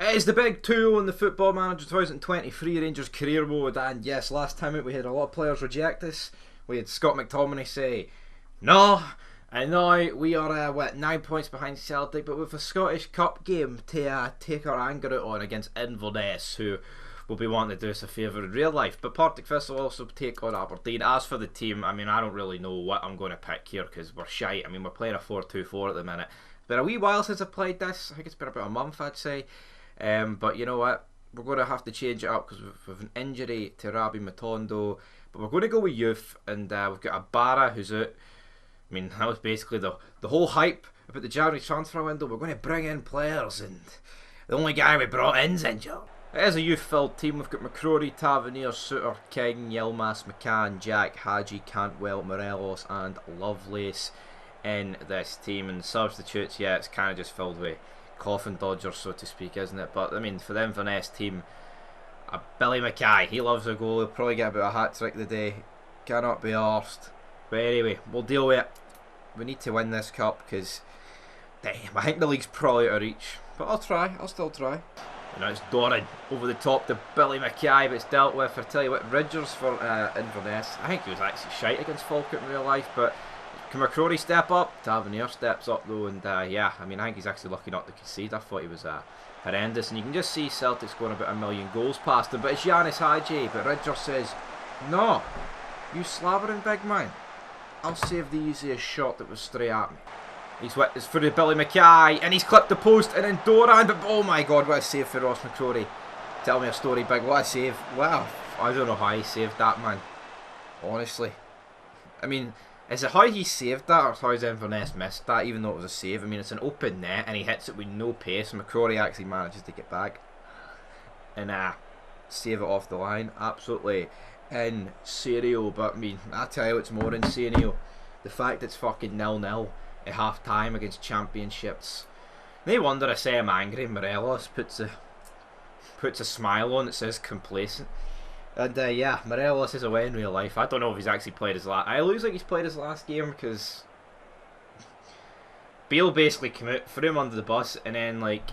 It is the big 2 on the Football Manager 2023 Rangers career mode, and yes, last time out we had a lot of players reject this. We had Scott McTominay say no, and now we are 9 points behind Celtic, but with a Scottish Cup game to take our anger out on against Inverness, who will be wanting to do us a favour in real life. But Partick Thistle will also take on Aberdeen. As for the team, I mean, I don't really know what I'm going to pick here because we're shite. I mean, we're playing a 4-2-4 at the minute. It's been a wee while since I've played this. I think it's been about a month, I'd say. But you know what? We're going to have to change it up because we've an injury to Rabi Matondo. But we're going to go with youth, and we've got a Barra who's out. I mean, that was basically the whole hype about the January transfer window. We're going to bring in players, and the only guy we brought in's injured. It is a youth-filled team. We've got McCrory, Tavernier, Suter, King, Yilmaz, McCann, Jack, Hadji, Cantwell, Morelos and Lovelace in this team. And substitutes, yeah, it's kind of just filled with coffin dodgers, so to speak, isn't it? But I mean, for the Inverness team, Billy Mackay, he loves a goal. He'll probably get about a hat-trick today. Cannot be arsed. But anyway, we'll deal with it. We need to win this cup because, damn, I think the league's probably out of reach. But I'll try. I'll still try. And now it's Doran over the top to Billy Mackay, but it's dealt with. I tell you what, Ridgers for Inverness. I think he was actually shite against Falkirk in real life, but can McCrory step up? Tavernier steps up though, and yeah, I mean, I think he's actually lucky not to concede. I thought he was horrendous, and you can just see Celtic scoring about 1 million goals past him, but it's Yanis Hadji. But Ridgers says, no, you slavering big man, I'll save the easiest shot that was straight at me. It's for the Billy Mackay, and he's clipped the post, and then Doran, but oh my god, what a save for Ross McCrory. Tell me a story, big, what a save. Wow, I don't know how he saved that, man. Honestly. I mean, is it how he saved that, or how his Inverness missed that, even though it was a save? I mean, it's an open net, and he hits it with no pace, and McCrory actually manages to get back and save it off the line. Absolutely insane. But I mean, I tell you what's more insane, the fact it's fucking 0-0 at half time against championships. No wonder I say I'm angry. Morelos puts a smile on that says complacent. And yeah, Morelos is away in real life. I don't know if he's actually played his last. I lose like he's played his last game because Beale basically came out, threw him under the bus, and then like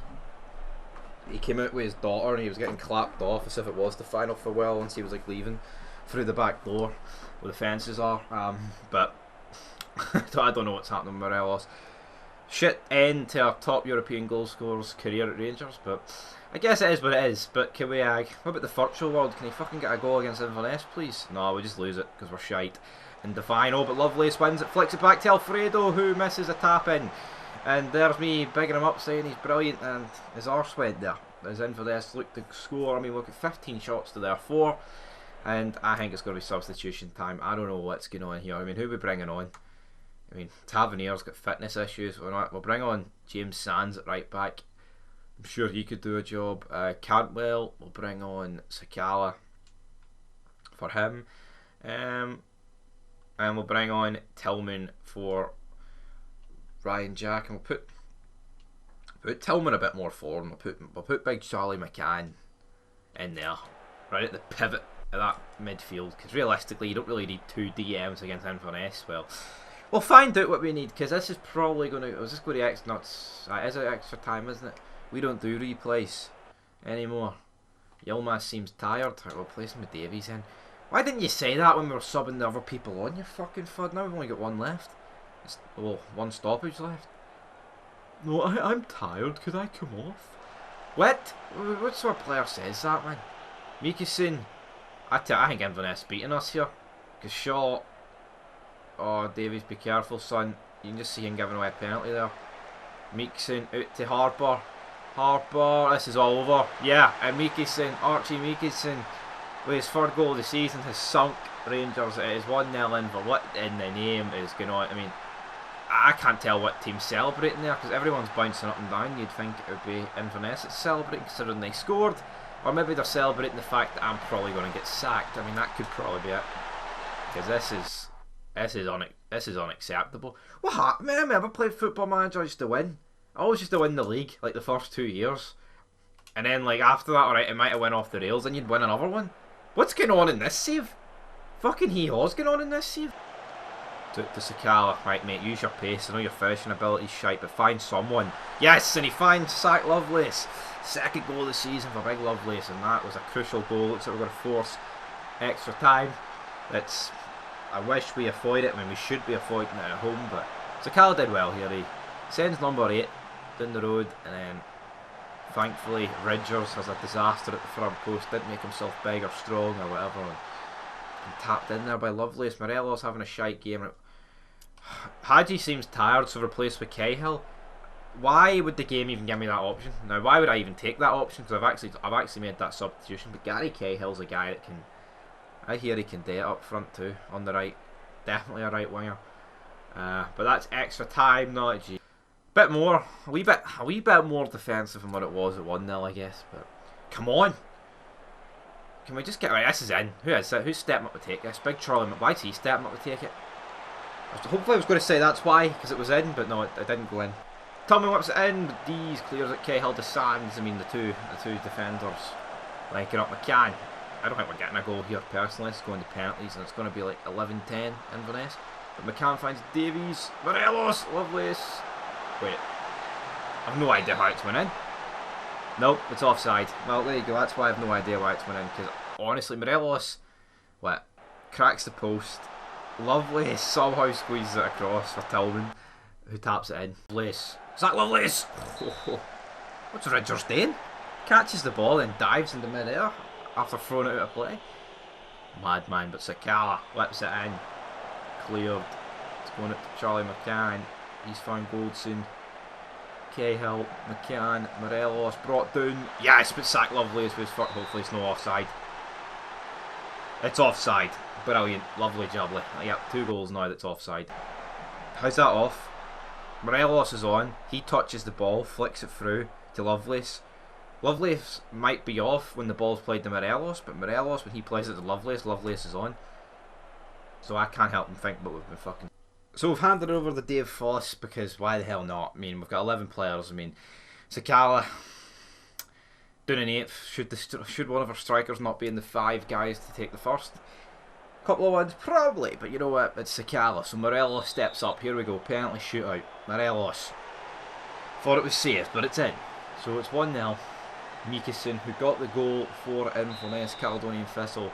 he came out with his daughter and he was getting clapped off as if it was the final farewell once he was like leaving through the back door where the fences are. But I don't know what's happening with Morelos. Shit end to our top European goal scorers career at Rangers, but I guess it is what it is. But can we what about the virtual world? Can he fucking get a goal against Inverness, please? No, we just lose it because we're shite. And Define, oh, but Lovelace wins it, flicks it back to Alfredo, who misses a tap in. And there's me bigging him up, saying he's brilliant, and his arse went there as Inverness looked to score. I mean, look at 15 shots to their 4, and I think it's going to be substitution time. I don't know what's going on here. I mean, who are we bringing on? I mean, Tavernier's got fitness issues. We'll bring on James Sands at right back. I'm sure he could do a job. Cantwell, we'll bring on Sakala for him. And we'll bring on Tillman for Ryan Jack. And we'll put Tillman a bit more forward. We'll put big Charlie McCann in there, right at the pivot of that midfield. Because realistically, you don't really need 2 DMs against Inverness. Well, we'll find out what we need, because this is probably going to... Is this going to X nuts? Is it extra time, isn't it? We don't do replays anymore. Yilmaz seems tired. We'll place him with Davies in. Why didn't you say that when we were subbing the other people on, you fucking fud? Now we've only got one left. Well, one stoppage left. No, I'm tired. Could I come off? What? What sort of player says that, man? Mikkelsen. I think Inverness beating us here. Because Shaw... Oh, Davies, be careful, son. You can just see him giving away a penalty there. Meekson out to Harper. Harper, this is all over. Yeah, and Meekson, Archie Meekson, with his third goal of the season, has sunk Rangers. It is 1-0 in, but what in the name is going on? I mean, I can't tell what team's celebrating there, because everyone's bouncing up and down. You'd think it would be Inverness that's celebrating, considering they scored. Or maybe they're celebrating the fact that I'm probably going to get sacked. I mean, that could probably be it. Because this is unacceptable. What happened? I remember played Football Manager, I used to win. I always used to win the league, like the first 2 years. And then like after that, alright, it might have went off the rails and you'd win another one. What's going on in this save? Fucking hee-haw's going on in this save. to Sakala. Right, mate, use your pace. I know your finishing ability's shite, but find someone. Yes, and he finds Zach Lovelace. Second goal of the season for Big Lovelace, and that was a crucial goal. Looks like we're going to force extra time. I wish we avoid it. I mean, we should be avoiding it at home, but Sakala did well here. He sends number 8 down the road, and then thankfully Ridgers has a disaster at the front post. Didn't make himself big or strong or whatever, and tapped in there by Lovelace. Morelos having a shite game. Hadji seems tired, so replaced with Cahill. Why would the game even give me that option? Now, why would I even take that option? Because I've actually made that substitution. But Gary Cahill's a guy that can. I hear he can do it up front too, on the right. Definitely a right winger. But that's extra time, not G. Bit more, a wee bit more defensive than what it was at 1-0, I guess. But come on. Can we just get right? This is in. Who is it? Who's stepping up to take this? Big Charlie. Why's he stepping up to take it? Hopefully I was going to say that's why, because it was in, but no, it didn't go in. Tommy whips it in, but Dees clears it. Cahill to Sands. I mean, the two defenders linking up. McCann. I don't think we're getting a goal here personally. It's going to penalties, and it's going to be like 11-10 Inverness. But McCann finds Davies. Morelos, Lovelace. Wait, I've no idea how it's went in. Nope, it's offside. Well, there you go. That's why I've no idea why it's went in. Because honestly, Morelos, cracks the post. Lovelace somehow squeezes it across for Tillman, who taps it in. Lovelace. Is that Lovelace? What's Ridgers doing? Catches the ball and dives into mid-air after throwing it out of play. Madman, but Sakala whips it in. Cleared. It's going up to Charlie McCann. He's found Goldson. Cahill, McCann, Morelos brought down. Yes, but Zach Lovelace was for. Hopefully it's no offside. It's offside. Brilliant. Lovely jubbly. Yep, 2 goals now that's offside. How's that off? Morelos is on. He touches the ball, flicks it through to Lovelace. Lovelace might be off when the ball's played to Morelos, but Morelos, when he plays it to Lovelace, Lovelace is on. So I can't help him think, but we've been fucking. So we've handed over the Dave Foss because why the hell not? I mean, we've got 11 players. I mean, Sakala down in 8th. Should one of our strikers not be in the 5 guys to take the first? Couple of ones, probably, but you know what? It's Sakala. So Morelos steps up. Here we go. Penalty shootout. Morelos. Thought it was safe, but it's in. So it's 1-0. Mikason, who got the goal for Inverness Caledonian Thistle,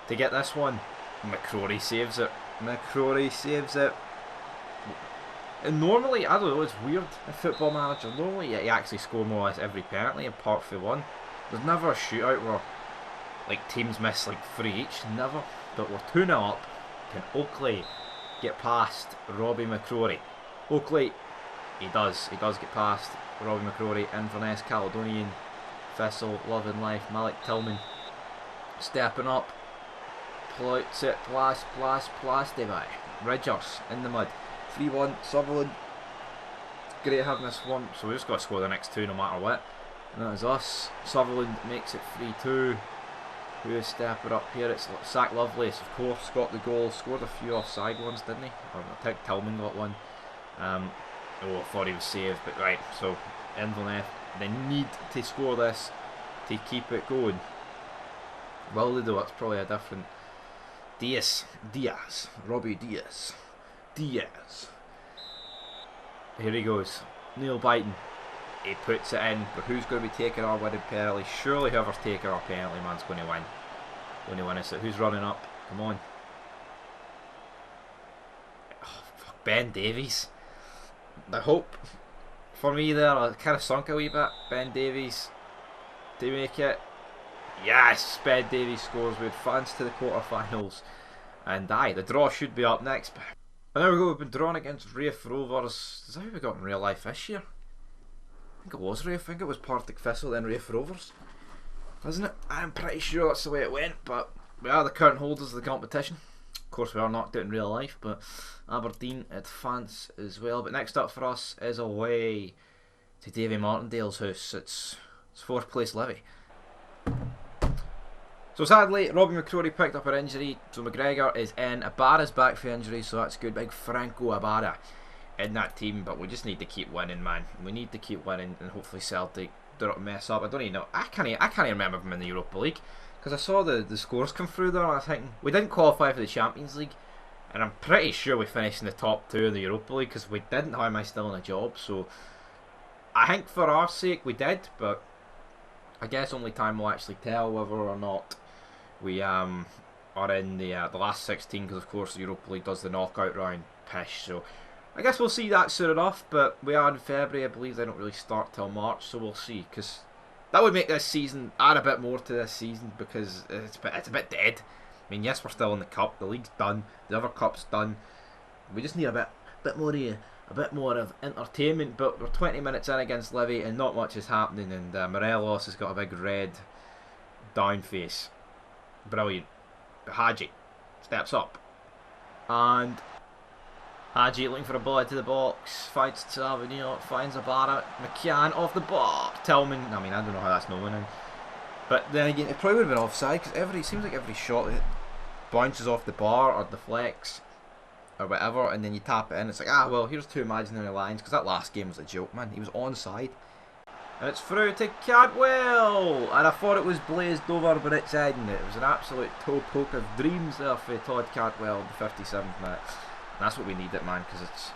to get this one. McCrory saves it. McCrory saves it. And normally, I don't know, it's weird in Football Manager. Normally you actually score more or less every penalty apart from one. There's never a shootout where like teams miss like 3 each. Never. But we're 2-0 up. Can Oakley get past Robbie McCrory? Oakley, he does get past Robbie McCrory. Inverness Caledonian Thistle, Love and Life, Malik Tillman stepping up. Plots it, plasty by Ridgers in the mud. 3-1, Sutherland. Great having this one, so we just got to score the next 2 no matter what. And that is us. Sutherland makes it 3-2. Who is stepping up here? It's Zach Lovelace, of course, got the goal. Scored a few offside ones, didn't he? Or I think Tillman got one. I thought he was saved, but right. So Inverness, they need to score this to keep it going. Will they do? It's probably a different. Diaz, Robbie Diaz. Here he goes. Neil Byton. He puts it in, but who's going to be taking our winning penalty? Surely whoever's taking our penalty man's going to win. Going to win it. So who's running up? Come on. Oh, fuck, Ben Davies. I hope for me there, I kind of sunk a wee bit. Ben Davies to make it. Yes, Ben Davies scores. We advance to the quarterfinals. And the draw should be up next. And there we go, we've been drawn against Rafe Rovers. Is that who we got in real life this year? I think it was Rafe. I think it was Partick Thistle, then Rafe Rovers. Isn't it? I'm pretty sure that's the way it went, but we are the current holders of the competition. Of course, we are knocked out in real life, but Aberdeen advance as well. But next up for us is away to Davy Martindale's house. It's 4th place Levy. So sadly, Robbie McCrory picked up an injury, so McGregor is in. Ibarra's back for injury, so that's good. Big Franco Ibarra in that team, but we just need to keep winning, man. We need to keep winning, and hopefully Celtic don't mess up. I don't even know. I can't even remember them in the Europa League, because I saw the scores come through there, and I was thinking, we didn't qualify for the Champions League, and I'm pretty sure we finished in the top 2 in the Europa League, because we didn't, how am I still in a job? So I think for our sake we did, but I guess only time will actually tell whether or not we are in the last 16, because of course the Europa League does the knockout round pish. So I guess we'll see that soon enough, but we are in February. I believe they don't really start till March, so we'll see, because that would make this season, add a bit more to this season, because it's a bit dead. I mean, yes, we're still in the cup, the league's done, the other cup's done. We just need a bit more of entertainment. But we're 20 minutes in against Livy, and not much is happening. And Morelos has got a big red down face. Brilliant. But Hadji steps up, and Hadji looking for a ball into the box, finds Tavernier, finds a Barrett, McCann off the bar, Tillman. I mean, I don't know how that's known in. But then again, it probably would have been offside, because it seems like every shot that bounces off the bar or deflects or whatever, and then you tap it in, it's like, ah, well, here's 2 imaginary lines, because that last game was a joke, man. He was onside. And it's through to Cantwell, and I thought it was blazed over, but it's in. It was an absolute toe poke of dreams there for Todd Cantwell in the 57th minute. And that's what we need, man, because it's,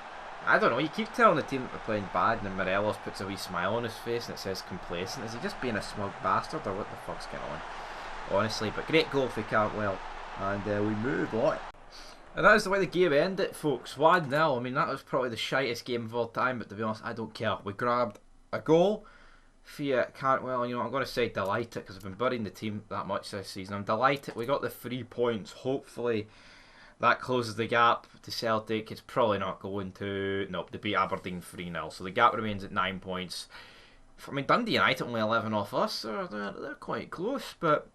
I don't know, you keep telling the team that we're playing bad, and then Morelos puts a wee smile on his face and it says complacent. Is he just being a smug bastard, or what the fuck's going on? Honestly, but great goal for Cantwell, and we move on. And that is the way the game ended, folks. 1-0. I mean, that was probably the shittest game of all time, but to be honest, I don't care. We grabbed a goal via Cantwell, and you know, I'm going to say delighted, because I've been burying the team that much this season. I'm delighted we got the 3 points. Hopefully that closes the gap to Celtic. It's probably not going to. Nope, they beat Aberdeen 3-0. So the gap remains at 9 points. I mean, Dundee United only 11 off us. So they're quite close. But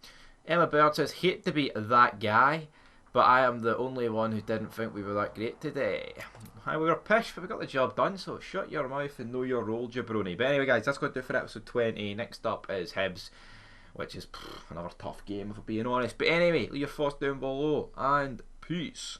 Emma Bird says, hate to be that guy, but I am the only one who didn't think we were that great today. We were pissed, but we got the job done. So shut your mouth and know your role, jabroni. But anyway, guys, that's going to do for episode 20. Next up is Hibs, which is another tough game, if I'm being honest. But anyway, leave your thoughts down below. And peace.